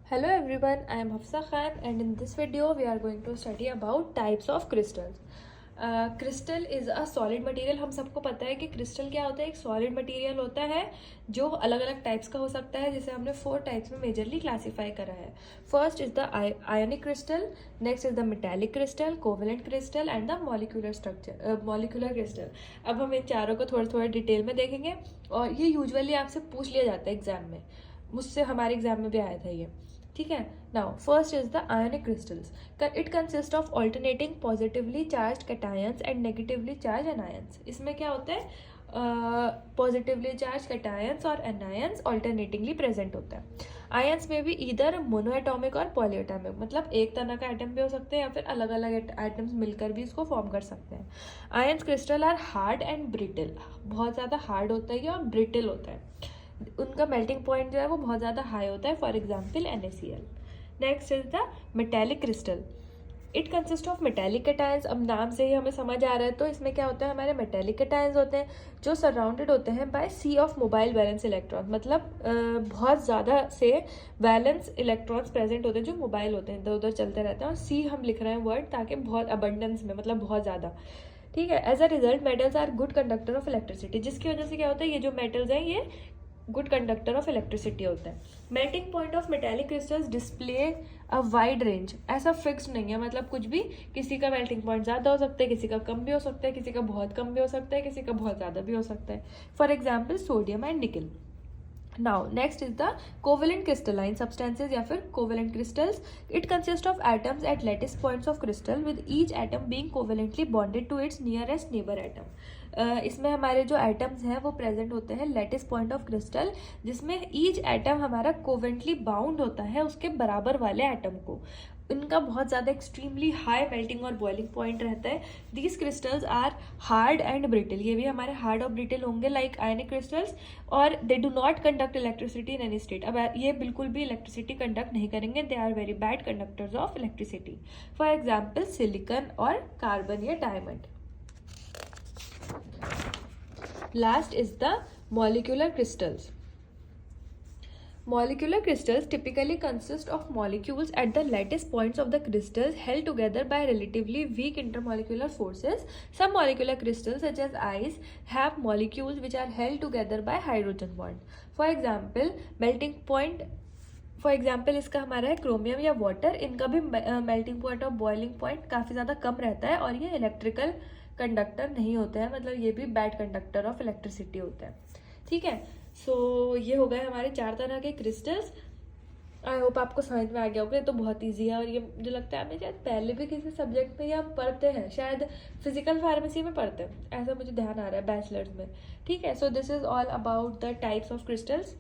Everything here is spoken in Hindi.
Hello everyone, I am Hafsa Khan and in this video we are going to study about types of crystals. Crystal is a solid material. हम सबको पता है कि क्रिस्टल क्या होता है. एक सॉलिड मटेरियल होता है जो अलग अलग टाइप्स का हो सकता है, जिसे हमने 4 टाइप्स में मेजरली क्लासीफाई करा है. First is the ionic crystal, next is the metallic crystal, covalent crystal and the molecular crystal. अब हम इन चारों को थोड़ा थोड़ा डिटेल में देखेंगे और ये यूजुअली आपसे पूछ लिया जाता है एग्जाम में. मुझसे हमारे एग्जाम में भी आया था ये. ठीक है. Now first is the ionic crystals. It consist of alternating positively charge cations and negatively charge anions. इसमें क्या होता है, पॉजिटिवली चार्ज कैटायंस और एनायंस ऑल्टरनेटिंगली प्रेजेंट होता है. आयंस में भी इधर मोनोएटॉमिक और पॉलीएटॉमिक, मतलब एक तरह का एटम भी हो सकते हैं या फिर अलग अलग एटम्स मिलकर भी इसको फॉर्म कर सकते हैं. Ions crystal are hard and brittle. बहुत ज़्यादा हार्ड होता है और ब्रिटल होता है. उनका मेल्टिंग पॉइंट जो है वो बहुत ज़्यादा हाई होता है. For example NaCl. Next is the metallic crystal. It consist of metallic cations. अब नाम से ही हमें समझ आ रहा है, तो इसमें क्या होता है, हमारे मेटेलिक कैटायंस होते हैं जो सराउंडेड होते हैं by sea of mobile valence electron. मतलब बहुत ज़्यादा से वैलेंस इलेक्ट्रॉन्स प्रेजेंट होते हैं जो मोबाइल होते हैं, इधर उधर चलते रहते हैं. और सी हम लिख रहे हैं वर्ड ताकि बहुत अबंडेंस में, मतलब बहुत ज़्यादा. ठीक है. As a result metals are good conductor of electricity, जिसकी वजह से क्या होता है, ये जो मेटल्स हैं ये गुड कंडक्टर ऑफ इलेक्ट्रिसिटी होता है. Melting point of metallic crystals display a wide range. ऐसा फिक्स नहीं है, मतलब कुछ भी, किसी का मेल्टिंग पॉइंट ज़्यादा हो सकता है, किसी का कम भी हो सकता है, किसी का बहुत कम भी हो सकता है, किसी का बहुत ज़्यादा भी हो सकता है. फॉर एग्जाम्पल सोडियम एंड निकल. Now next is the covalent crystalline substances या फिर covalent crystals. It consists of atoms at lattice points of crystal with each atom being covalently bonded to its nearest neighbor atom. इसमें हमारे जो एटम्स हैं वो प्रेजेंट होते हैं लेटिस पॉइंट ऑफ क्रिस्टल, जिसमें ईच एटम हमारा कोवेंटली बाउंड होता है उसके बराबर वाले एटम को. इनका बहुत ज़्यादा एक्सट्रीमली हाई मेल्टिंग और बॉइलिंग पॉइंट रहता है. These crystals are hard and brittle. ये भी हमारे हार्ड और ब्रिटल होंगे लाइक आयनिक क्रिस्टल्स. और they do not conduct electricity in any state. अब ये बिल्कुल भी इलेक्ट्रिसिटी कंडक्ट नहीं करेंगे. They are very bad conductors of electricity. For example silicon और कार्बन या diamond. Last is the molecular crystals. Molecular crystals typically consist of molecules at the lattice points of the crystals held together by relatively weak intermolecular forces. Some molecular crystals such as ice have molecules which are held together by hydrogen bond. For example, melting point. For example इसका हमारा है क्रोमियम या वाटर. इनका भी मेल्टिंग पॉइंट और बॉइलिंग पॉइंट काफ़ी ज़्यादा कम रहता है और ये इलेक्ट्रिकल कंडक्टर नहीं होते हैं, मतलब ये भी बैड कंडक्टर ऑफ इलेक्ट्रिसिटी होता है. ठीक है. सो ये हो गए हमारे 4 तरह के क्रिस्टल्स. आई होप आपको समझ में आ गया होगा. ये तो बहुत ईजी है और ये मुझे लगता है हमें शायद पहले भी किसी सब्जेक्ट में ये हम पढ़ते हैं, शायद फिजिकल फार्मेसी में पढ़ते हैं, ऐसा मुझे ध्यान आ रहा है बैचलर्स में. ठीक है. So this is all about the types of crystals.